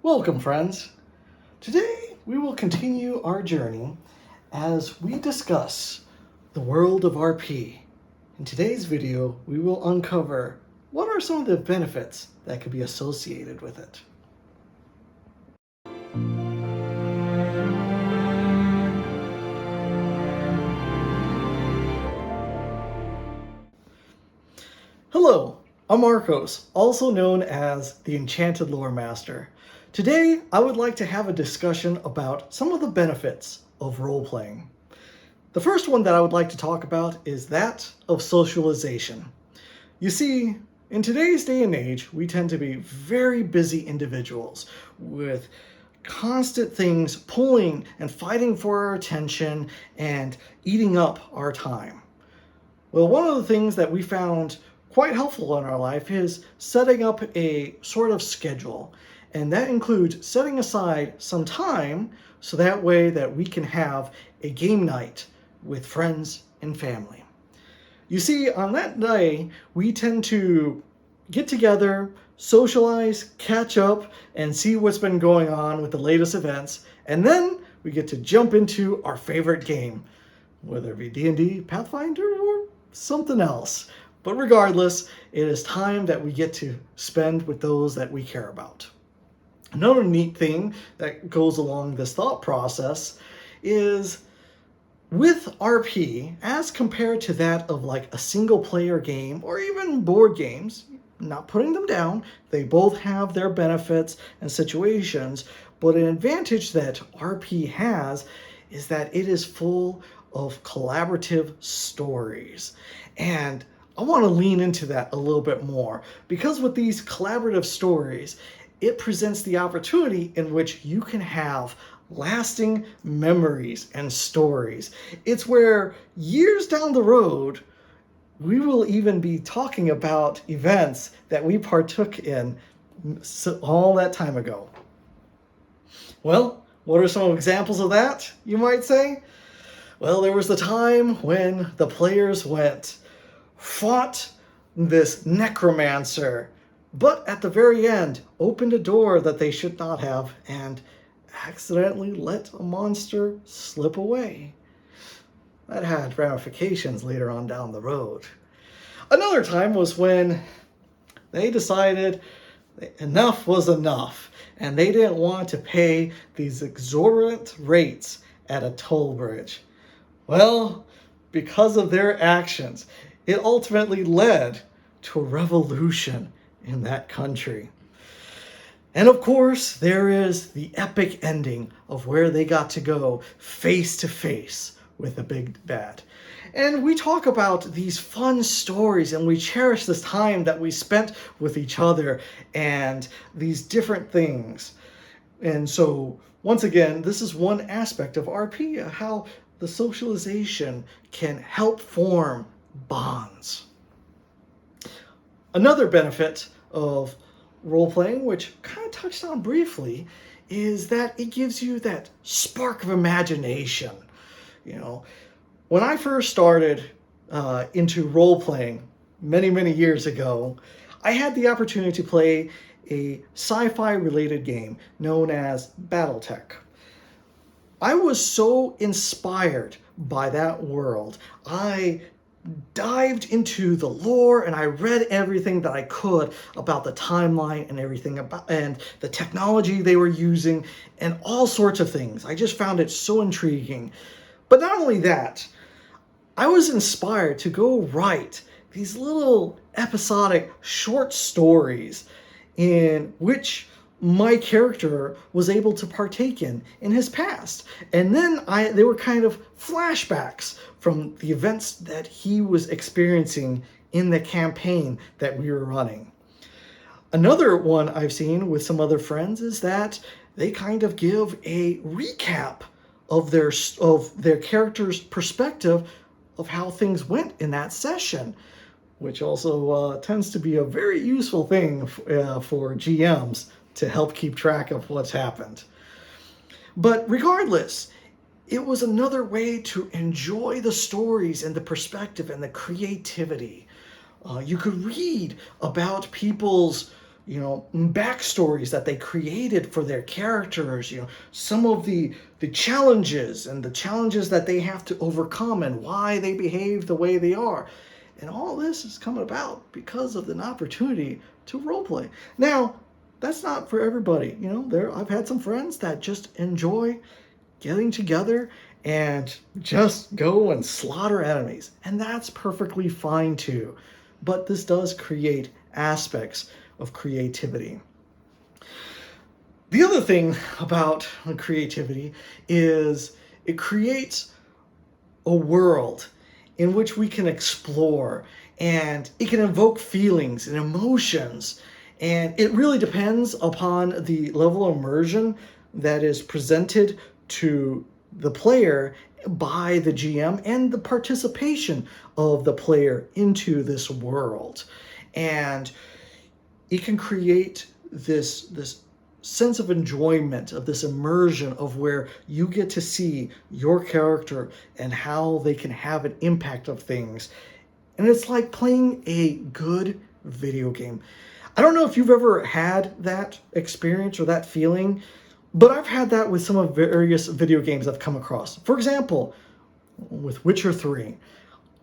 Welcome, friends. Today we will continue our journey as we discuss the world of RP. In today's video, we will uncover what are some of the benefits that could be associated with it. Hello, I'm Marcos, also known as the Enchanted Lore Master. Today, I would like to have a discussion about some of the benefits of role-playing. The first one that I would like to talk about is that of socialization. You see, in today's day and age, we tend to be very busy individuals with constant things pulling and fighting for our attention and eating up our time. Well, one of the things that we found quite helpful in our life is setting up a sort of schedule. And that includes setting aside some time so that way that we can have a game night with friends and family. You see, on that day, we tend to get together, socialize, catch up, and see what's been going on with the latest events. And then we get to jump into our favorite game, whether it be D&D, Pathfinder, or something else. But regardless, it is time that we get to spend with those that we care about. Another neat thing that goes along this thought process is with RP, as compared to that of like a single player game or even board games, not putting them down, they both have their benefits and situations, but an advantage that RP has is that it is full of collaborative stories. And I want to lean into that a little bit more because with these collaborative stories, it presents the opportunity in which you can have lasting memories and stories. It's where years down the road, we will even be talking about events that we partook in all that time ago. Well, what are some examples of that, you might say? Well, there was the time when the players fought this necromancer, but at the very end opened a door that they should not have and accidentally let a monster slip away. That had ramifications later on down the road. Another time was when they decided enough was enough and they didn't want to pay these exorbitant rates at a toll bridge. Well, because of their actions, it ultimately led to a revolution in that country. And of course, there is the epic ending of where they got to go face to face with the big bad. And we talk about these fun stories and we cherish this time that we spent with each other and these different things. And so, once again, this is one aspect of RP, how the socialization can help form bonds. Another benefit of role-playing, which kind of touched on briefly, is that it gives you that spark of imagination. You know, when I first started into role-playing many years ago, I had the opportunity to play a sci-fi related game known as Battletech. I was so inspired by that world. I dived into the lore and I read everything that I could about the timeline and everything about and the technology they were using and all sorts of things. I just found it so intriguing. But not only that, I was inspired to go write these little episodic short stories in which my character was able to partake in his past. And then they were kind of flashbacks from the events that he was experiencing in the campaign that we were running. Another one I've seen with some other friends is that they kind of give a recap of their character's perspective of how things went in that session, which also tends to be a very useful thing for GMs to help keep track of what's happened. But regardless, it was another way to enjoy the stories and the perspective and the creativity. You could read about people's backstories that they created for their characters, some of the challenges and the challenges that they have to overcome and why they behave the way they are. And all this is coming about because of an opportunity to roleplay. Now, that's not for everybody. I've had some friends that just enjoy getting together and just go and slaughter enemies. And that's perfectly fine too. But this does create aspects of creativity. The other thing about creativity is it creates a world in which we can explore, and it can evoke feelings and emotions. And it really depends upon the level of immersion that is presented to the player by the GM and the participation of the player into this world. And it can create this sense of enjoyment, of this immersion of where you get to see your character and how they can have an impact of things. And it's like playing a good video game. I don't know if you've ever had that experience or that feeling, but I've had that with some of various video games I've come across. For example, with Witcher 3.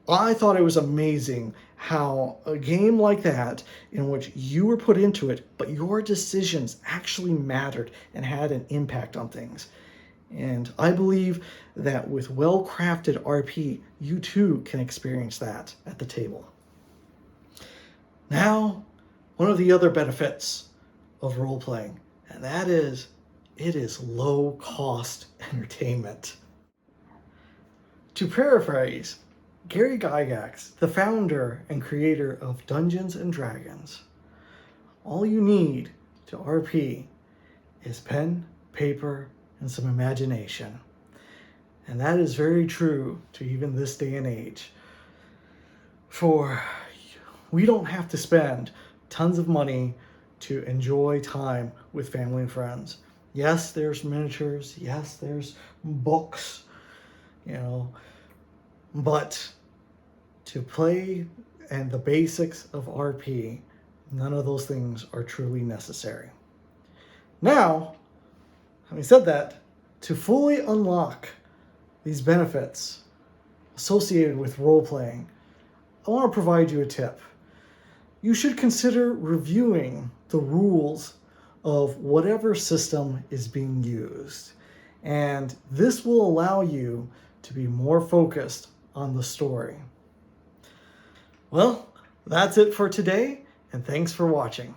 I thought it was amazing how a game like that, in which you were put into it, but your decisions actually mattered and had an impact on things. And I believe that with well-crafted RP, you too can experience that at the table. Now, one of the other benefits of role-playing, and that is, it is low-cost entertainment. To paraphrase Gary Gygax, the founder and creator of Dungeons & Dragons, all you need to RP is pen, paper, and some imagination. And that is very true to even this day and age. For we don't have to spend tons of money to enjoy time with family and friends. Yes, there's miniatures. Yes, there's books, but to play and the basics of RP, none of those things are truly necessary. Now, having said that, to fully unlock these benefits associated with role-playing, I want to provide you a tip. You should consider reviewing the rules of whatever system is being used. And this will allow you to be more focused on the story. Well, that's it for today, and thanks for watching.